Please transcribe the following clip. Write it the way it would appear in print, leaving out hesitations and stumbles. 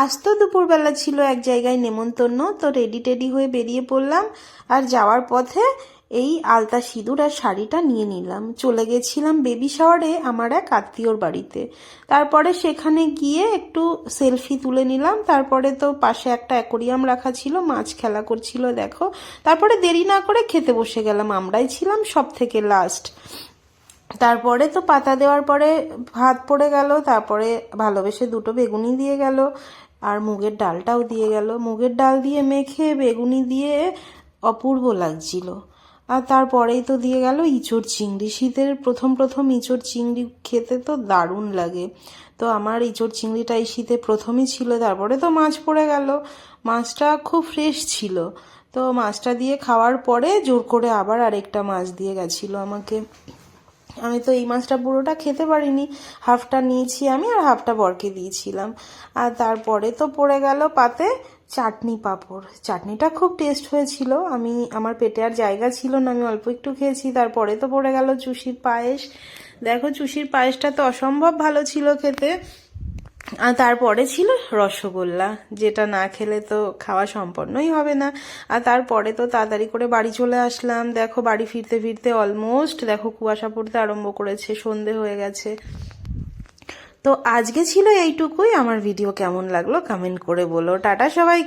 আজ তো দুপুরবেলা ছিল এক জায়গায় নেমন্তন্ন, তো রেডি টেডি হয়ে বেরিয়ে পড়লাম। আর যাওয়ার পথে এই আলতা সিঁদুর আর শাড়িটা নিয়ে নিলাম। চলে গেছিলাম বেবি শাওয়ারে আমার এক আত্মীয়র বাড়িতে। তারপরে সেখানে গিয়ে একটু সেলফি তুলে নিলাম। তারপরে তো পাশে একটা অ্যাকোরিয়াম রাখা ছিল, মাছ খেলা করছিল দেখো। তারপরে দেরি না করে খেতে বসে গেলাম, আমরাই ছিলাম সব থেকে লাস্ট। তারপরে তো পাতা দেওয়ার পরে ভাত পড়ে গেল, তারপরে ভালোবেসে দুটো বেগুনি দিয়ে গেল, আর মুগের ডালটাও দিয়ে গেল। মুগের ডাল দিয়ে মেখে বেগুনি দিয়ে অপূর্ব লাগছিল। আর তারপরেই তো দিয়ে গেল ইঁচড় চিংড়ি। শীতের প্রথম প্রথম ইঁচড় চিংড়ি খেতে তো দারুণ লাগে। তো আমার ইঁচড় চিংড়িটা এই শীতে প্রথমই ছিল। তারপরে তো মাছ পড়ে গেল, মাছটা খুব ফ্রেশ ছিল। তো মাছটা দিয়ে খাওয়ার পরে জোর করে আবার আরেকটা মাছ দিয়ে গেছিলো আমাকে। আমি তো এই মাছটা পুরোটা খেতে পারিনি, হাফটা নিয়েছি আমি আর হাফটা বরকে দিয়েছিলাম। আর তারপরে তো পড়ে গেল পাতে চাটনি পাঁপড়। চাটনিটা খুব টেস্ট হয়েছিল, আমার পেটে আর জায়গা ছিল না, আমি অল্প একটু খেয়েছি। তারপরে তো পড়ে গেল চুষির পায়েস। দেখো চুষির পায়েসটা তো অসম্ভব ভালো ছিল খেতে। আর তারপরে ছিল রসগোল্লা, যেটা না খেলে তো খাওয়া সম্পন্নই হবে না। আর তারপরে তো তাড়াতাড়ি করে বাড়ি চলে আসলাম। দেখো বাড়ি ফিরতে ফিরতে অলমোস্ট দেখো কুয়াশা পড়তে আরম্ভ করেছে, সন্ধে হয়ে গেছে। তো আজকে ছিল এইটুকুই। আমার ভিডিও কেমন লাগলো কমেন্ট করে বলো। টাটা সবাইকে।